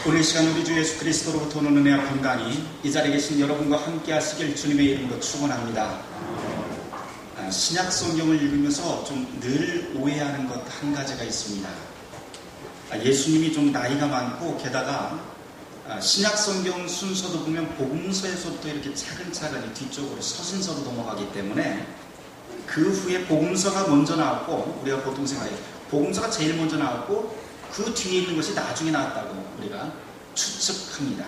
오늘 시간 우리 주 예수 그리스도로부터 오는 은혜와 평강이 이 자리에 계신 여러분과 함께 하시길 주님의 이름으로 축원합니다. 신약 성경을 읽으면서 좀 늘 오해하는 것 한 가지가 있습니다. 예수님이 좀 나이가 많고 게다가 신약 성경 순서도 보면 복음서에서부터 이렇게 차근차근 뒤쪽으로 서신서로 넘어가기 때문에 그 후에 복음서가 먼저 나왔고, 우리가 보통 생각해요. 복음서가 제일 먼저 나왔고 그 뒤에 있는 것이 나중에 나왔다고 우리가 추측합니다.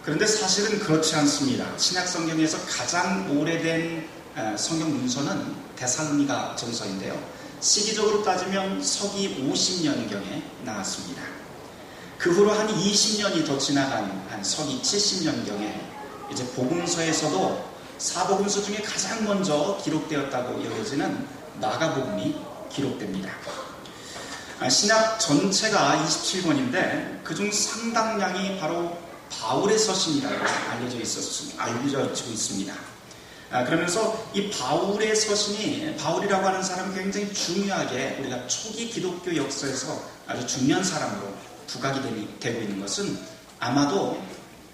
그런데 사실은 그렇지 않습니다. 신약 성경에서 가장 오래된 성경 문서는 데살로니가 전서인데요. 시기적으로 따지면 서기 50년경에 나왔습니다. 그 후로 한 20년이 더 지나간 한 서기 70년경에 이제 복음서에서도 사복음서 중에 가장 먼저 기록되었다고 여겨지는 마가복음이 기록됩니다. 신약 전체가 27권인데 그중 상당량이 바로 바울의 서신이라고 알려지고 있습니다. 그러면서 이 바울의 서신이, 바울이라고 하는 사람은 굉장히 중요하게 우리가 초기 기독교 역사에서 아주 중요한 사람으로 부각이 되고 있는 것은 아마도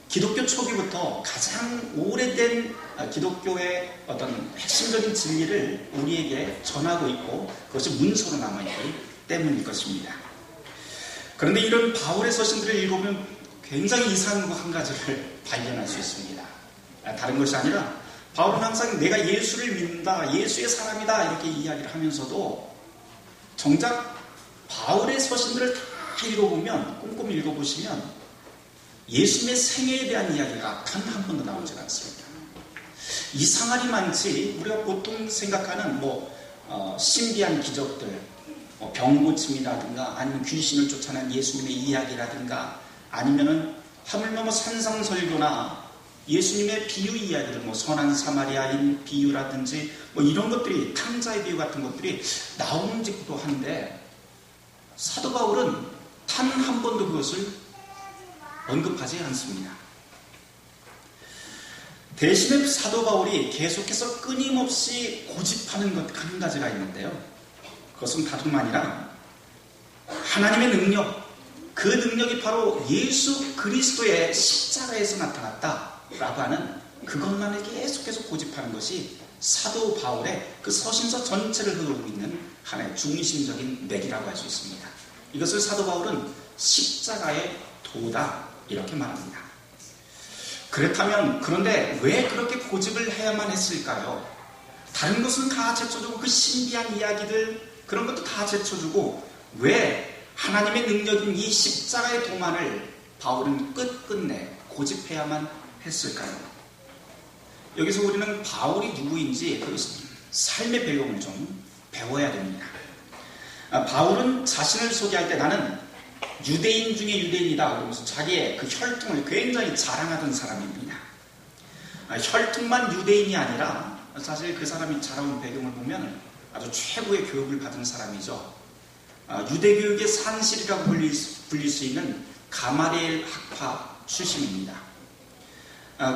기독교 초기부터 가장 오래된 기독교의 어떤 핵심적인 진리를 우리에게 전하고 있고 그것이 문서로 남아있기 때문일 것입니다. 그런데 이런 바울의 서신들을 읽어보면 굉장히 이상한 거 한 가지를 발견할 수 있습니다. 다른 것이 아니라 바울은 항상 내가 예수를 믿는다, 예수의 사람이다 이렇게 이야기를 하면서도 정작 바울의 서신들을 다 읽어보면, 꼼꼼히 읽어보시면 예수님의 생애에 대한 이야기가 단 한 번도 나오지 않습니다. 이상하리 많지 우리가 보통 생각하는 신비한 기적들, 병 고침이라든가 아니면 귀신을 쫓아낸 예수님의 이야기라든가 아니면은 하물며 산상설교나 예수님의 비유 이야기들, 선한 사마리아인 비유라든지 이런 것들이, 탕자의 비유 같은 것들이 나오는지도 한데 사도 바울은 단 한 번도 그것을 언급하지 않습니다. 대신에 사도 바울이 계속해서 끊임없이 고집하는 것 한 가지가 있는데요. 그것은 다름 아니라 하나님의 능력, 그 능력이 바로 예수 그리스도의 십자가에서 나타났다라고 하는 그것만을 계속해서 고집하는 것이 사도 바울의 그 서신서 전체를 흐르고 있는 하나의 중심적인 맥이라고 할 수 있습니다. 이것을 사도 바울은 십자가의 도다 이렇게 말합니다. 그렇다면 그런데 왜 그렇게 고집을 해야만 했을까요? 다른 것은 다 제쳐주고 그 신비한 이야기들 그런 것도 다 제쳐주고 왜 하나님의 능력인 이 십자가의 도만을 바울은 끝끝내 고집해야만 했을까요? 여기서 우리는 바울이 누구인지 그 삶의 배경을 좀 배워야 됩니다. 바울은 자신을 소개할 때 나는 유대인 중에 유대인이다 그러면서 자기의 그 혈통을 굉장히 자랑하던 사람입니다. 혈통만 유대인이 아니라 사실 그 사람이 자라온 배경을 보면 아주 최고의 교육을 받은 사람이죠. 유대교육의 산실이라고 불릴 수 있는 가마리엘 학파 출신입니다.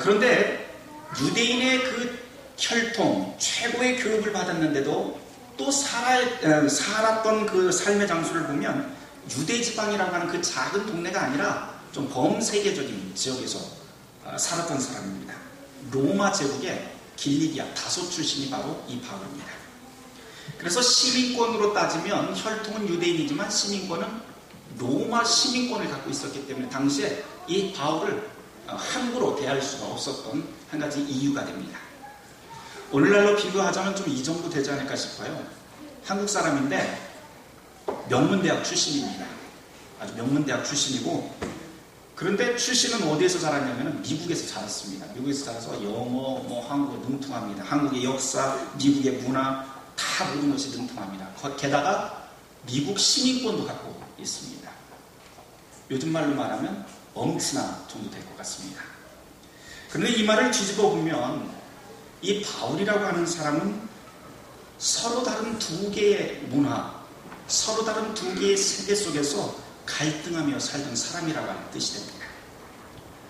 그런데 유대인의 그 혈통, 최고의 교육을 받았는데도 또 살았던 그 삶의 장소를 보면 유대 지방이라고 하는 그 작은 동네가 아니라 좀 범세계적인 지역에서 살았던 사람입니다. 로마 제국의 길리기아 다소 출신이 바로 이 바울입니다. 그래서 시민권으로 따지면 혈통은 유대인이지만 시민권은 로마 시민권을 갖고 있었기 때문에 당시에 이 바울을 함부로 대할 수가 없었던 한 가지 이유가 됩니다. 오늘날로 비교하자면 좀 이 정도 되지 않을까 싶어요. 한국 사람인데 명문대학 출신입니다. 아주 명문대학 출신이고, 그런데 출신은 어디에서 자랐냐면 미국에서 자랐습니다. 미국에서 자라서 영어, 한국에 능통합니다. 한국의 역사, 미국의 문화 다 모든 것이 능통합니다. 게다가 미국 시민권도 갖고 있습니다. 요즘 말로 말하면 엄친아 정도 될 것 같습니다. 그런데 이 말을 뒤집어 보면 이 바울이라고 하는 사람은 서로 다른 두 개의 문화, 서로 다른 두 개의 세계 속에서 갈등하며 살던 사람이라고 하는 뜻이 됩니다.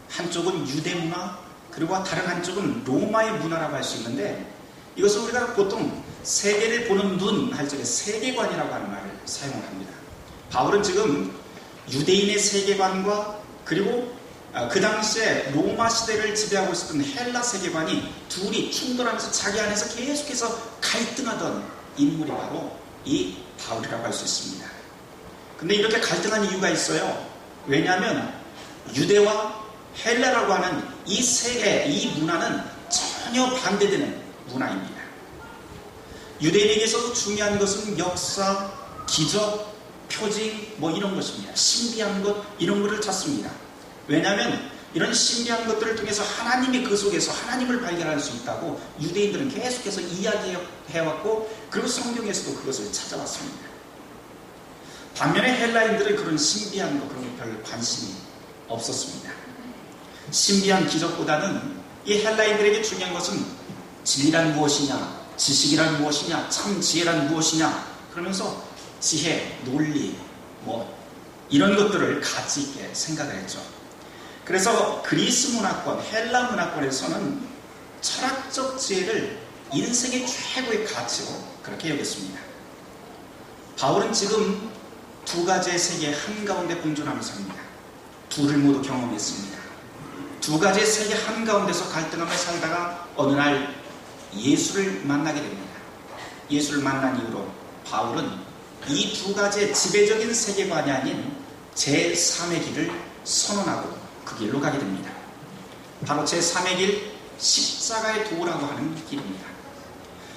한쪽은 유대 문화, 그리고 다른 한쪽은 로마의 문화라고 할 수 있는데 이것을 우리가 보통 세계를 보는 눈 할 적에 세계관이라고 하는 말을 사용합니다. 바울은 지금 유대인의 세계관과 그리고 그 당시에 로마 시대를 지배하고 있었던 헬라 세계관이 둘이 충돌하면서 자기 안에서 계속해서 갈등하던 인물이 바로 이 바울이라고 할 수 있습니다. 근데 이렇게 갈등한 이유가 있어요. 왜냐하면 유대와 헬라라고 하는 이 세계, 이 문화는 전혀 반대되는 문화입니다. 유대인에게서도 중요한 것은 역사, 기적, 표징 이런 것입니다. 신비한 것 이런 것을 찾습니다. 왜냐하면 이런 신비한 것들을 통해서 하나님이 그 속에서 하나님을 발견할 수 있다고 유대인들은 계속해서 이야기해왔고 그리고 성경에서도 그것을 찾아왔습니다. 반면에 헬라인들은 그런 신비한 것 그런 거 별 관심이 없었습니다. 신비한 기적보다는 이 헬라인들에게 중요한 것은 진리란 무엇이냐, 지식이란 무엇이냐, 참 지혜란 무엇이냐 그러면서 지혜, 논리 이런 것들을 가치 있게 생각을 했죠. 그래서 그리스 문화권, 헬라 문화권에서는 철학적 지혜를 인생의 최고의 가치로 그렇게 여겼습니다. 바울은 지금 두 가지의 세계 한가운데 공존하면서 삽니다. 둘을 모두 경험했습니다. 두 가지의 세계 한가운데서 갈등하며 살다가 어느 날 예수를 만나게 됩니다. 예수를 만난 이후로 바울은 이 두 가지의 지배적인 세계관이 아닌 제3의 길을 선언하고 그 길로 가게 됩니다. 바로 제3의 길, 십자가의 도라고 하는 길입니다.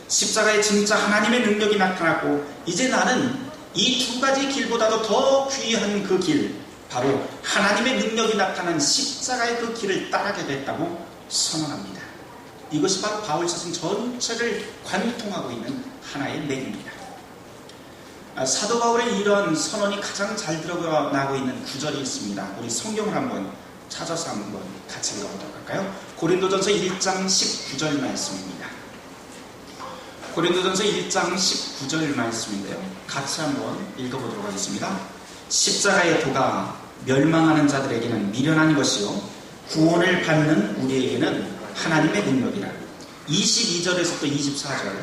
십자가에 진짜 하나님의 능력이 나타났고 이제 나는 이 두 가지 길보다도 더 귀한 그 길, 바로 하나님의 능력이 나타난 십자가의 그 길을 따르게 됐다고 선언합니다. 이것이 바로 바울 자신 전체를 관통하고 있는 하나의 맥입니다. 사도 바울의 이런 선언이 가장 잘 드러나고 있는 구절이 있습니다. 우리 성경을 한번 찾아서 한번 같이 읽어보도록 할까요? 고린도전서 1장 19절 말씀입니다. 고린도전서 1장 19절 말씀인데요. 같이 한번 읽어보도록 하겠습니다. 십자가의 도가 멸망하는 자들에게는 미련한 것이요 구원을 받는 우리에게는 하나님의 능력이라. 22절에서부터 24절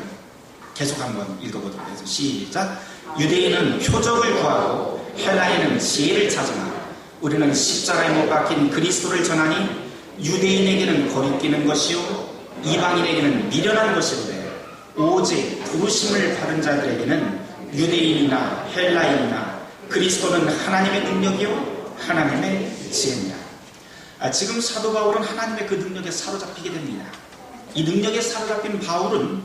계속 한번 읽어보도록 하겠습니다. 시작. 유대인은 표적을 구하고 헬라인은 지혜를 찾으나 우리는 십자가에 못 박힌 그리스도를 전하니 유대인에게는 거리끼는 것이요 이방인에게는 미련한 것이로되 오직 부르심을 받은 자들에게는 유대인이나 헬라인이나 그리스도는 하나님의 능력이요 하나님의 지혜입니다. 지금 사도 바울은 하나님의 그 능력에 사로잡히게 됩니다. 이 능력에 사로잡힌 바울은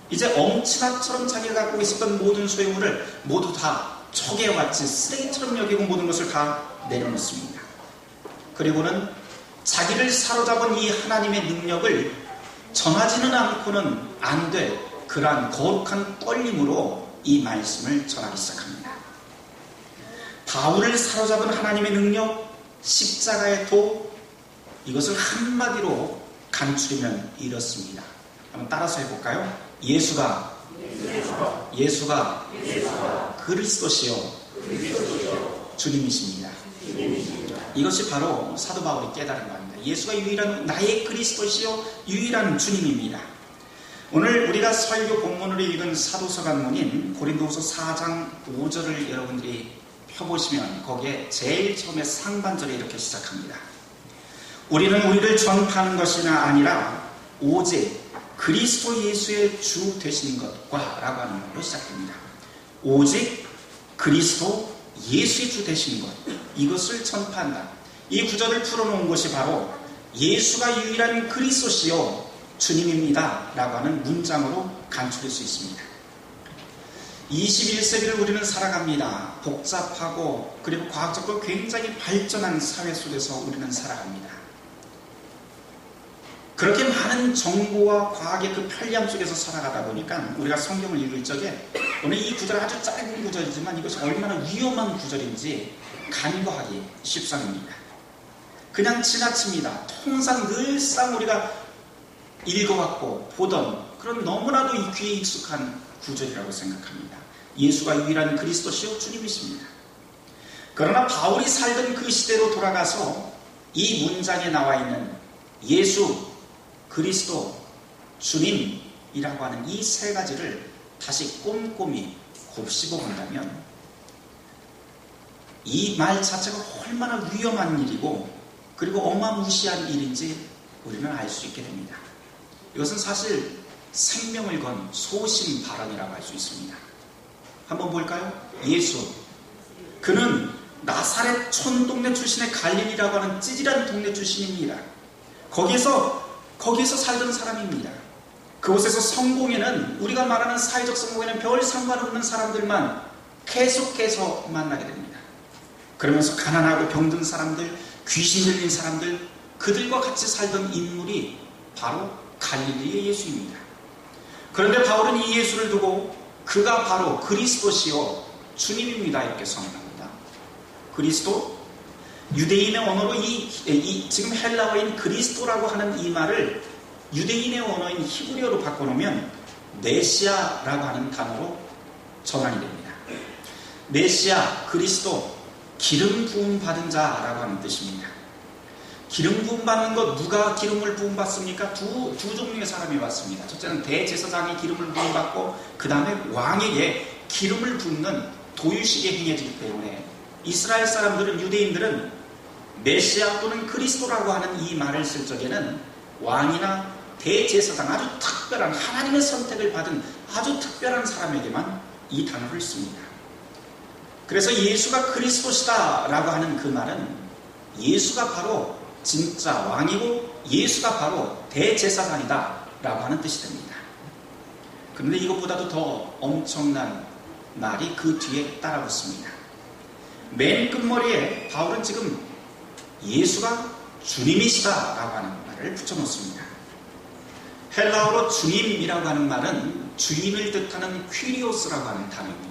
이제 엄청나처럼 자기가 갖고 있었던 모든 소유물을 모두 다 척에 같이 쓰레기처럼 여기고 모든 것을 다 내려놓습니다. 그리고는 자기를 사로잡은 이 하나님의 능력을 전하지는 않고는 안 될 그러한 거룩한 떨림으로 이 말씀을 전하기 시작합니다. 바울을 사로잡은 하나님의 능력, 십자가의 도, 이것을 한마디로 간추리면 이렇습니다. 한번 따라서 해볼까요? 예수가 그리스도시요 주님이십니다. 이것이 바로 사도 바울이 깨달은 겁니다. 예수가 유일한 나의 그리스도시요 유일한 주님입니다. 오늘 우리가 설교 본문으로 읽은 사도서 관문인 고린도후서 4장 5절을 여러분들이 펴보시면 거기에 제일 처음에 상반절에 이렇게 시작합니다. 우리는 우리를 전파하는 것이나 아니라 오직 그리스도 예수의 주 되신 것과 라고 하는 말로 시작됩니다. 오직 그리스도 예수의 주 되신 것, 이것을 전파한다. 이 구절을 풀어놓은 것이 바로 예수가 유일한 그리스도시요 주님입니다 라고 하는 문장으로 간추릴 수 있습니다. 21세기를 우리는 살아갑니다. 복잡하고 그리고 과학적으로 굉장히 발전한 사회 속에서 우리는 살아갑니다. 그렇게 많은 정보와 과학의 그 편리함 속에서 살아가다 보니까 우리가 성경을 읽을 적에 오늘 이 구절 아주 짧은 구절이지만 이것이 얼마나 위험한 구절인지 간과하기 쉽습니다. 그냥 지나칩니다. 통상 늘상 우리가 읽어왔고 보던 그런 너무나도 이 귀에 익숙한 구절이라고 생각합니다. 예수가 유일한 그리스도시요 주님이십니다. 그러나 바울이 살던 그 시대로 돌아가서 이 문장에 나와 있는 예수, 그리스도, 주님이라고 하는 이 세 가지를 다시 꼼꼼히 곱씹어 본다면 이 말 자체가 얼마나 위험한 일이고 그리고 어마무시한 일인지 우리는 알 수 있게 됩니다. 이것은 사실 생명을 건 소신 발언이라고 할 수 있습니다. 한번 볼까요? 예수, 그는 나사렛 촌동네 출신의 갈릴리라고 하는 찌질한 동네 출신입니다. 거기에서 살던 사람입니다. 그곳에서 성공에는, 우리가 말하는 사회적 성공에는 별 상관없는 사람들만 계속해서 만나게 됩니다. 그러면서 가난하고 병든 사람들, 귀신 들린 사람들, 그들과 같이 살던 인물이 바로 갈릴리의 예수입니다. 그런데 바울은 이 예수를 두고 그가 바로 그리스도시요 주님입니다 이렇게 선언합니다. 그리스도, 유대인의 언어로 지금 헬라어인 그리스도라고 하는 이 말을 유대인의 언어인 히브리어로 바꿔놓으면 메시아라고 하는 단어로 전환이 됩니다. 메시아, 그리스도, 기름 부음 받은 자라고 하는 뜻입니다. 기름 부음 받는 것, 누가 기름을 부음 받습니까? 두 종류의 사람이 왔습니다. 첫째는 대제사장이 기름을 부음 받고 그 다음에 왕에게 기름을 붓는 도유식에 행해지기 때문에 이스라엘 사람들은, 유대인들은 메시아 또는 그리스도라고 하는 이 말을 쓸 적에는 왕이나 대제사장, 아주 특별한 하나님의 선택을 받은 아주 특별한 사람에게만 이 단어를 씁니다. 그래서 예수가 그리스도시다라고 하는 그 말은 예수가 바로 진짜 왕이고 예수가 바로 대제사장이다라고 하는 뜻이 됩니다. 그런데 이것보다도 더 엄청난 말이 그 뒤에 따라붙습니다. 맨 끝머리에 바울은 지금 예수가 주님이시다라고 하는 말을 붙여놓습니다. 헬라어로 주님이라고 하는 말은 주인을 뜻하는 퀴리오스라고 하는 단어입니다.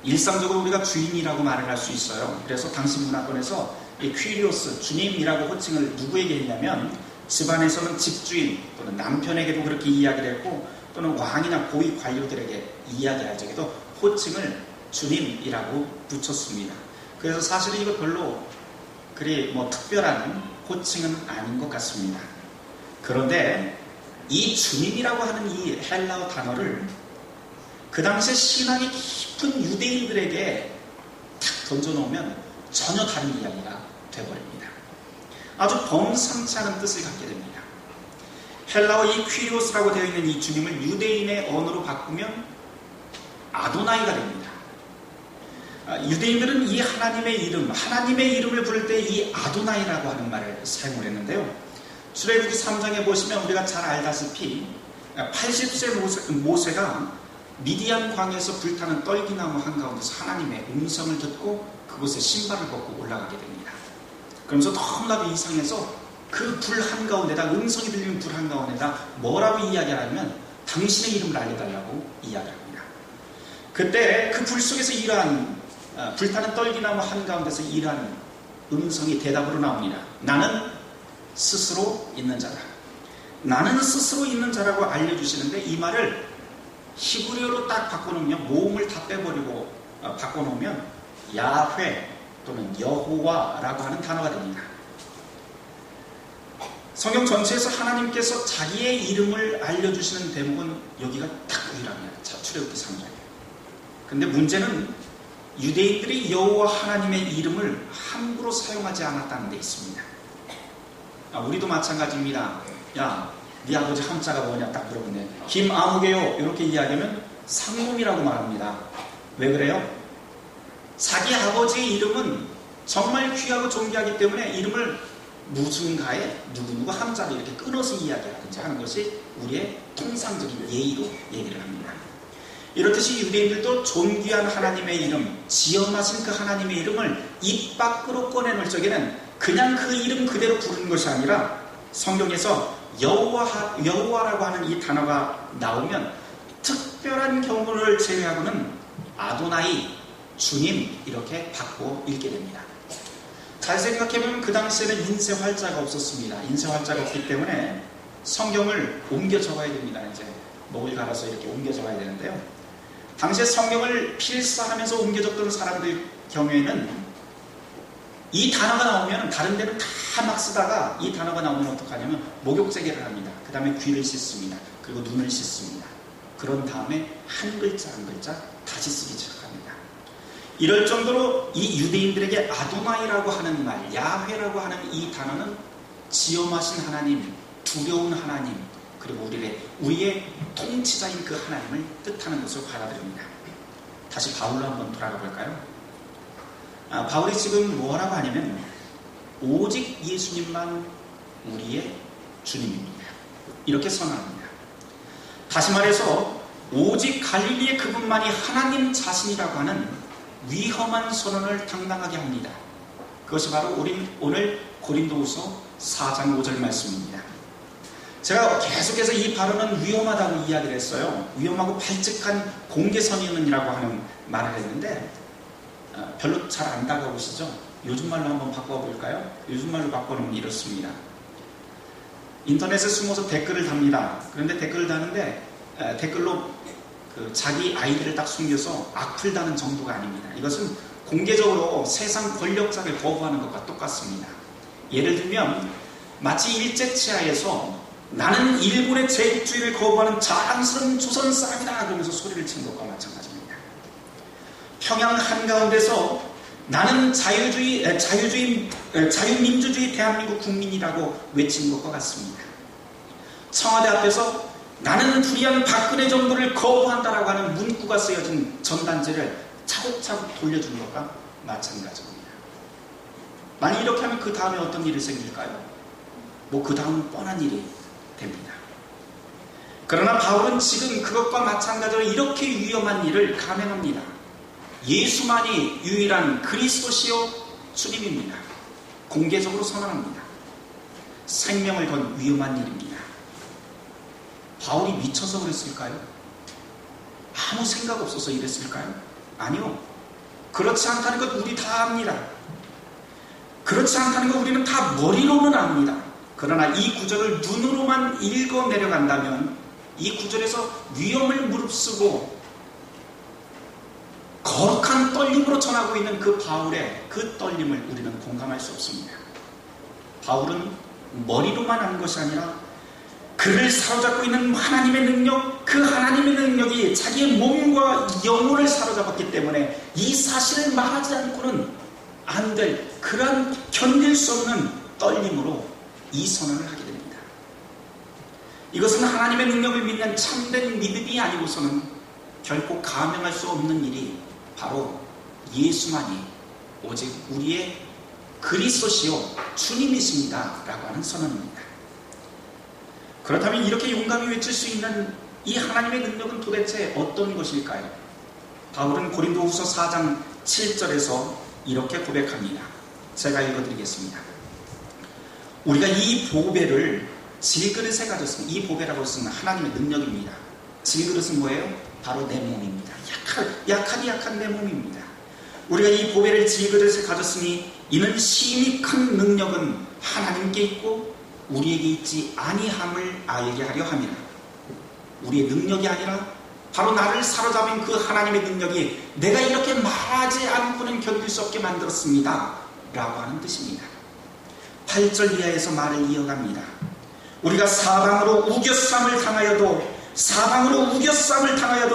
일상적으로 우리가 주인이라고 말을 할 수 있어요. 그래서 당시 문화권에서 이 퀴리오스, 주님이라고 호칭을 누구에게 했냐면 집안에서는 집주인 또는 남편에게도 그렇게 이야기를 했고 또는 왕이나 고위 관료들에게 이야기할 적에도 호칭을 주님이라고 붙였습니다. 그래서 사실은 이거 별로 그리 특별한 호칭은 아닌 것 같습니다. 그런데 이 주님이라고 하는 이 헬라어 단어를 그 당시에 신앙이 깊은 유대인들에게 탁 던져놓으면 전혀 다른 이야기가 되어버립니다. 아주 범상치 않은 뜻을 갖게 됩니다. 헬라어 이 퀴리오스라고 되어 있는 이 주님을 유대인의 언어로 바꾸면 아도나이가 됩니다. 유대인들은 이 하나님의 이름을 부를 때 이 아도나이라고 하는 말을 사용을 했는데요. 출애굽기 3장에 보시면 우리가 잘 알다시피 80세 모세가 미디안 광에서 불타는 떨기나무 한가운데서 하나님의 음성을 듣고 그곳에 신발을 벗고 올라가게 됩니다. 그러면서 너무나도 이상해서 그 불 한가운데다, 음성이 들리는 불 한가운데다 뭐라고 이야기하냐면 당신의 이름을 알려달라고 이야기합니다. 그때 그 불 속에서 이러한 불타는 떨기나무 한가운데서 이러한 음성이 대답으로 나옵니다. 나는 스스로 있는 자다. 나는 스스로 있는 자라고 알려주시는데 이 말을 히브리어로 딱 바꿔놓으면, 모음을 다 빼버리고 바꿔놓으면 야훼 또는 여호와라고 하는 단어가 됩니다. 성경 전체에서 하나님께서 자기의 이름을 알려주시는 대목은 여기가 딱 유일합니다. 출애굽기 3장이에요. 근데 문제는 유대인들이 여호와 하나님의 이름을 함부로 사용하지 않았다는 데 있습니다. 우리도 마찬가지입니다. 야, 네 아버지 함자가 뭐냐 딱 물어보네. 김아무개요 이렇게 이야기하면 상놈이라고 말합니다. 왜 그래요? 자기 아버지의 이름은 정말 귀하고 존귀하기 때문에 이름을 무슨가에 누구누구 함자로 이렇게 끊어서 이야기하든지 하는 것이 우리의 통상적인 예의로 얘기를 합니다. 이렇듯이 유대인들도 존귀한 하나님의 이름, 지엄하신 그 하나님의 이름을 입 밖으로 꺼내놓을 적에는 그냥 그 이름 그대로 부르는 것이 아니라 성경에서 여호와라고 하는 이 단어가 나오면 특별한 경우를 제외하고는 아도나이, 주님 이렇게 바꿔 읽게 됩니다. 잘 생각해보면 그 당시에는 인쇄 활자가 없었습니다. 인쇄 활자가 없기 때문에 성경을 옮겨 적어야 됩니다. 이제 목을 갈아서 이렇게 옮겨 적어야 되는데요. 당시에 성경을 필사하면서 옮겨 적던 사람들 경우에는 이 단어가 나오면 다른 데는 다 막 쓰다가 이 단어가 나오면 어떡하냐면 목욕제개를 합니다. 그 다음에 귀를 씻습니다. 그리고 눈을 씻습니다. 그런 다음에 한 글자 한 글자 다시 쓰기 시작합니다. 이럴 정도로 이 유대인들에게 아도나이라고 하는 말, 야훼라고 하는 이 단어는 지엄하신 하나님, 두려운 하나님, 그리고 우리의 통치자인 그 하나님을 뜻하는 것을 받아들입니다. 다시 바울로 한번 돌아가 볼까요? 바울이 지금 뭐라고 하냐면 오직 예수님만 우리의 주님입니다. 이렇게 선언합니다. 다시 말해서 오직 갈릴리의 그분만이 하나님 자신이라고 하는 위험한 선언을 당당하게 합니다. 그것이 바로 오늘 고린도후서 4장 5절 말씀입니다. 제가 계속해서 이 발언은 위험하다고 이야기를 했어요. 위험하고 발칙한 공개선언이라고 하는 말을 했는데 별로 잘 안 다가오시죠? 요즘 말로 한번 바꿔볼까요? 요즘 말로 바꿔놓으면 이렇습니다. 인터넷에 숨어서 댓글을 답니다. 그런데 댓글을 다는데 댓글로 자기 아이디를 딱 숨겨서 악플 다는 정도가 아닙니다. 이것은 공개적으로 세상 권력자를 거부하는 것과 똑같습니다. 예를 들면 마치 일제치하에서 나는 일본의 제국주의를 거부하는 자랑스러운 조선 사람이다 그러면서 소리를 치는 것과 마찬가지입니다. 평양 한가운데서 나는 자유민주주의 대한민국 국민이라고 외치는 것과 같습니다. 청와대 앞에서 나는 불의한 박근혜 정부를 거부한다라고 하는 문구가 쓰여진 전단지를 차곡차곡 돌려주는 것과 마찬가지입니다. 만약 이렇게 하면 그 다음에 어떤 일이 생길까요? 그 다음은 뻔한 일이 됩니다. 그러나 바울은 지금 그것과 마찬가지로 이렇게 위험한 일을 감행합니다. 예수만이 유일한 그리스도시요 주님입니다. 공개적으로 선언합니다. 생명을 건 위험한 일입니다. 바울이 미쳐서 그랬을까요? 아무 생각 없어서 이랬을까요? 아니요. 그렇지 않다는 것 우리 다 압니다. 그렇지 않다는 것 우리는 다 머리로는 압니다. 그러나 이 구절을 눈으로만 읽어 내려간다면 이 구절에서 위험을 무릅쓰고 거룩한 떨림으로 전하고 있는 그 바울의 그 떨림을 우리는 공감할 수 없습니다. 바울은 머리로만 한 것이 아니라 그를 사로잡고 있는 하나님의 능력, 그 하나님의 능력이 자기의 몸과 영혼을 사로잡았기 때문에 이 사실을 말하지 않고는 안 될 그런 견딜 수 없는 떨림으로 이 선언을 하게 됩니다. 이것은 하나님의 능력을 믿는 참된 믿음이 아니고서는 결코 감행할 수 없는 일이 바로 예수만이 오직 우리의 그리스도시요 주님이십니다 라고 하는 선언입니다. 그렇다면 이렇게 용감히 외칠 수 있는 이 하나님의 능력은 도대체 어떤 것일까요? 바울은 고린도후서 4장 7절에서 이렇게 고백합니다. 제가 읽어드리겠습니다. 우리가 이 보배를 질그릇에 가졌습니다. 이 보배라고 쓰는 하나님의 능력입니다. 질그릇은 뭐예요? 바로 내 몸입니다. 약한 내 몸입니다. 우리가 이 보배를 질그릇에 가졌으니 이는 심히 큰 능력은 하나님께 있고 우리에게 있지 아니함을 알게 하려 함이라. 우리의 능력이 아니라 바로 나를 사로잡은 그 하나님의 능력이 내가 이렇게 말하지 않고는 견딜 수 없게 만들었습니다 라고 하는 뜻입니다. 8절 이하에서 말을 이어갑니다. 우리가 사방으로 우겨쌈을 당하여도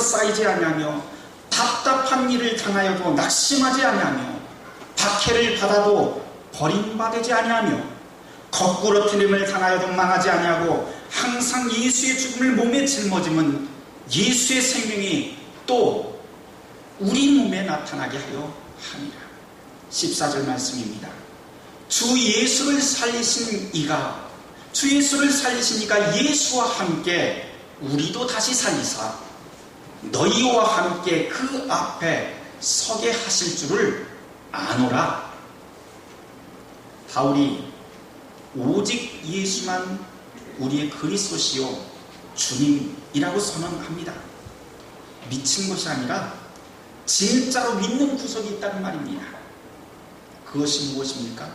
쌓이지 아니하며 답답한 일을 당하여도 낙심하지 아니하며 박해를 받아도 버림받지 아니하며 거꾸로 틀림을 당하여도 망하지 아니하고 항상 예수의 죽음을 몸에 짊어짐은 예수의 생명이 또 우리 몸에 나타나게 하려 함이라. 14절 말씀입니다. 주 예수를 살리신 이가 예수와 함께 우리도 다시 살리사 너희와 함께 그 앞에 서게 하실 줄을 아노라. 바울이 오직 예수만 우리의 그리스도시요 주님이라고 선언합니다. 미친 것이 아니라 진짜로 믿는 구석이 있다는 말입니다. 그것이 무엇입니까?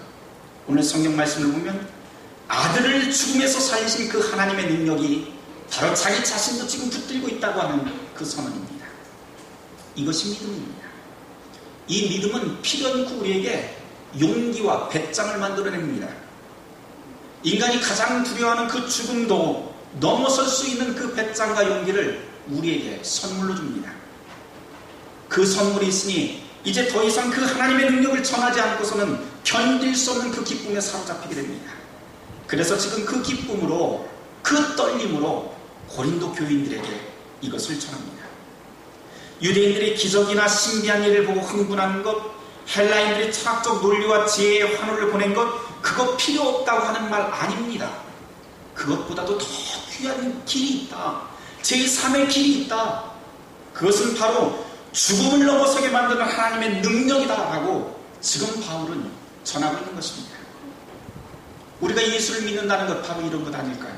오늘 성경 말씀을 보면 아들을 죽음에서 살리신 그 하나님의 능력이 바로 자기 자신도 지금 붙들고 있다고 하는 그 선언입니다. 이것이 믿음입니다. 이 믿음은 필연코 우리에게 용기와 배짱을 만들어냅니다. 인간이 가장 두려워하는 그 죽음도 넘어설 수 있는 그 배짱과 용기를 우리에게 선물로 줍니다. 그 선물이 있으니 이제 더 이상 그 하나님의 능력을 전하지 않고서는 견딜 수 없는 그 기쁨에 사로잡히게 됩니다. 그래서 지금 그 기쁨으로, 그 떨림으로 고린도 교인들에게 이것을 전합니다. 유대인들이 기적이나 신비한 일을 보고 흥분하는 것, 헬라인들이 철학적 논리와 지혜의 환호를 보낸 것, 그거 필요 없다고 하는 말 아닙니다. 그것보다도 더 귀한 길이 있다. 제3의 길이 있다. 그것은 바로 죽음을 넘어서게 만드는 하나님의 능력이다라고 지금 바울은 전하고 있는 것입니다. 우리가 예수를 믿는다는 것 바로 이런 것 아닐까요?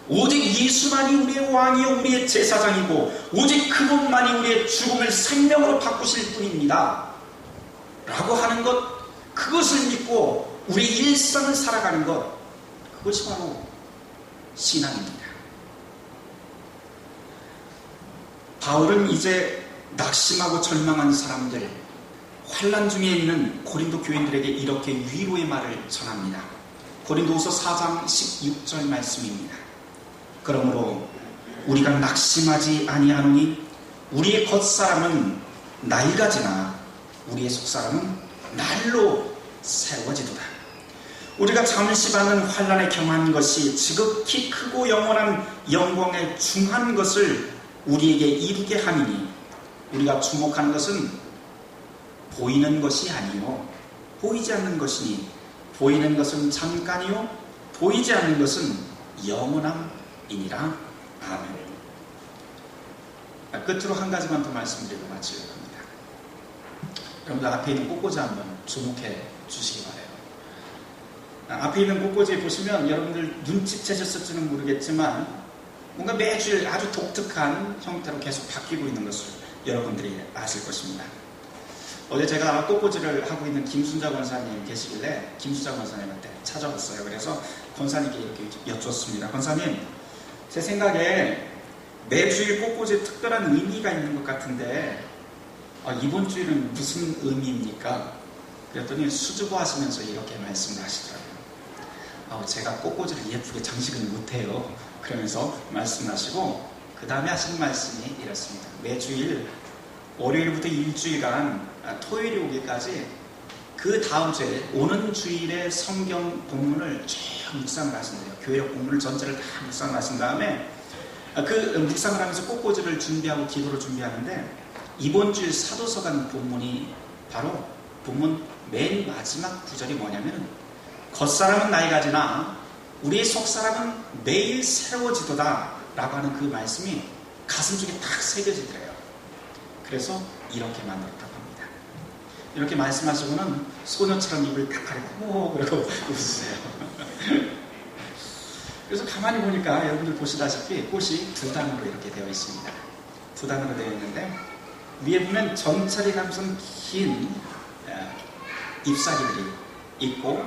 오직 예수만이 우리의 왕이요 우리의 제사장이고 오직 그분만이 우리의 죽음을 생명으로 바꾸실 분입니다 라고 하는 것, 그것을 믿고 우리의 일상을 살아가는 것, 그것이 바로 신앙입니다. 바울은 이제 낙심하고 절망한 사람들, 환난 중에 있는 고린도 교인들에게 이렇게 위로의 말을 전합니다. 고린도후서 4장 16절 말씀입니다. 그러므로 우리가 낙심하지 아니하노니 우리의 겉사람은 낡아지나 우리의 속사람은 날로 새로워지도다. 우리가 잠시 받는 환난에 경한 것이 지극히 크고 영원한 영광에 중한 것을 우리에게 이루게 하니니 우리가 주목하는 것은 보이는 것이 아니요 보이지 않는 것이니 보이는 것은 잠깐이요 보이지 않는 것은 영원함이니라. 아멘. 끝으로 한 가지만 더 말씀드리고 마치려고 합니다. 여러분들 앞에 있는 꽃꽂이 한번 주목해 주시기 바라요. 앞에 있는 꽃꽂이 보시면 여러분들 눈치채셨을지는 모르겠지만 뭔가 매주일 아주 독특한 형태로 계속 바뀌고 있는 것을 여러분들이 아실 것입니다. 어제 제가 꽃꽂이를 하고 있는 김순자 권사님 계시길래 김순자 권사님한테 찾아갔어요. 그래서 권사님께 이렇게 여쭈었습니다. 권사님, 제 생각에 매주일 꽃꽂이에 특별한 의미가 있는 것 같은데 이번 주일은 무슨 의미입니까? 그랬더니 수줍어 하시면서 이렇게 말씀을 하시더라고요. 제가 꽃꽂이를 예쁘게 장식을 못해요. 그러면서 말씀하시고 그 다음에 하시는 말씀이 이렇습니다. 매주일 월요일부터 일주일간 토요일이 오기까지 그 다음 주에 오는 주일의 성경 본문을 쭉 묵상을 하신대요. 교회력 본문을 전체를 다 묵상을 하신 다음에 그 묵상을 하면서 꽃꽂이를 준비하고 기도를 준비하는데 이번 주일 사도서관 본문이 바로 본문 맨 마지막 구절이 뭐냐면 겉사람은 나이가 지나 우리의 속사람은 매일 새로워지도다 라고 하는 그 말씀이 가슴속에 딱 새겨지더래요. 그래서 이렇게 만들었다고 합니다. 이렇게 말씀하시고는 소녀처럼 입을 딱 가리고 그러고 웃으세요. 그래서 가만히 보니까 여러분들 보시다시피 꽃이 두 단으로 이렇게 되어 있습니다. 두 단으로 되어 있는데 위에 보면 전철이라면서 긴 잎사귀들이 있고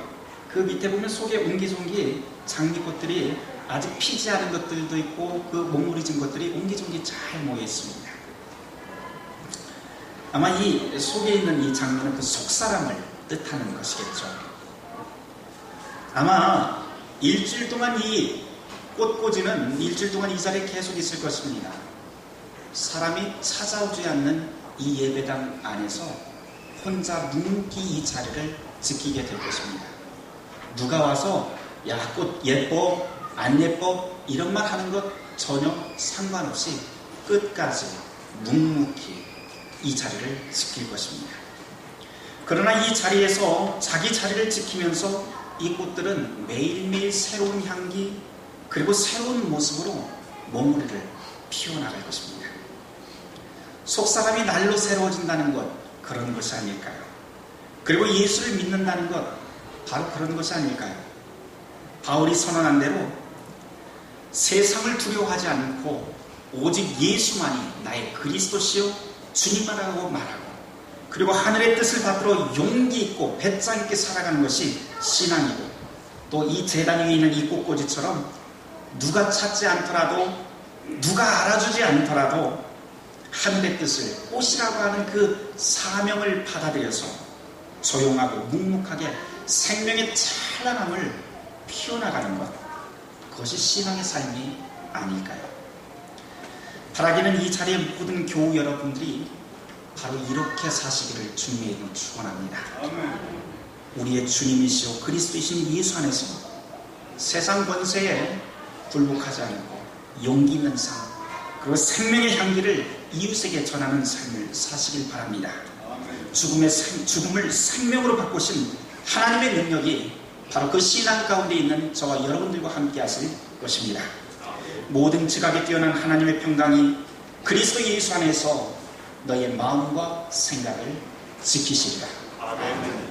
그 밑에 보면 속에 옹기종기 장미꽃들이 아직 피지 않은 것들도 있고 그 몽무리진 것들이 옹기종기 잘 모여 있습니다. 아마 이 속에 있는 이 장면은 그 속사람을 뜻하는 것이겠죠. 아마 일주일 동안 이 꽃꽂이는 일주일 동안 이 자리에 계속 있을 것입니다. 사람이 찾아오지 않는 이 예배당 안에서 혼자 묵묵히 이 자리를 지키게 될 것입니다. 누가 와서 야, 꽃 예뻐 안 예뻐 이런 말 하는 것 전혀 상관없이 끝까지 묵묵히 이 자리를 지킬 것입니다. 그러나 이 자리에서 자기 자리를 지키면서 이 꽃들은 매일매일 새로운 향기 그리고 새로운 모습으로 몸무리를 피워나갈 것입니다. 속사람이 날로 새로워진다는 것, 그런 것이 아닐까요? 그리고 예수를 믿는다는 것, 바로 그런 것이 아닐까요? 바울이 선언한 대로 세상을 두려워하지 않고 오직 예수만이 나의 그리스도시요 주님만이라고 말하고 그리고 하늘의 뜻을 받들어 용기 있고 배짱 있게 살아가는 것이 신앙이고 또 이 제단 위에 있는 이 꽃꽂이처럼 누가 찾지 않더라도 누가 알아주지 않더라도 하늘의 뜻을 꽃이라고 하는 그 사명을 받아들여서 조용하고 묵묵하게 생명의 찬란함을 피워나가는 것, 그것이 신앙의 삶이 아닐까요? 바라기는 이 자리에 모든 교우 여러분들이 바로 이렇게 사시기를 주님의 이름으로 축원합니다. 우리의 주님이시오 그리스도이신 예수 안에서 세상 권세에 굴복하지 않고 용기 있는 삶 그리고 생명의 향기를 이웃에게 전하는 삶을 사시길 바랍니다. 죽음을 생명으로 바꾸신 하나님의 능력이 바로 그 신앙 가운데 있는 저와 여러분들과 함께 하실 것입니다. 모든 지각에 뛰어난 하나님의 평강이 그리스도 예수 안에서 너의 마음과 생각을 지키시리라. 아멘.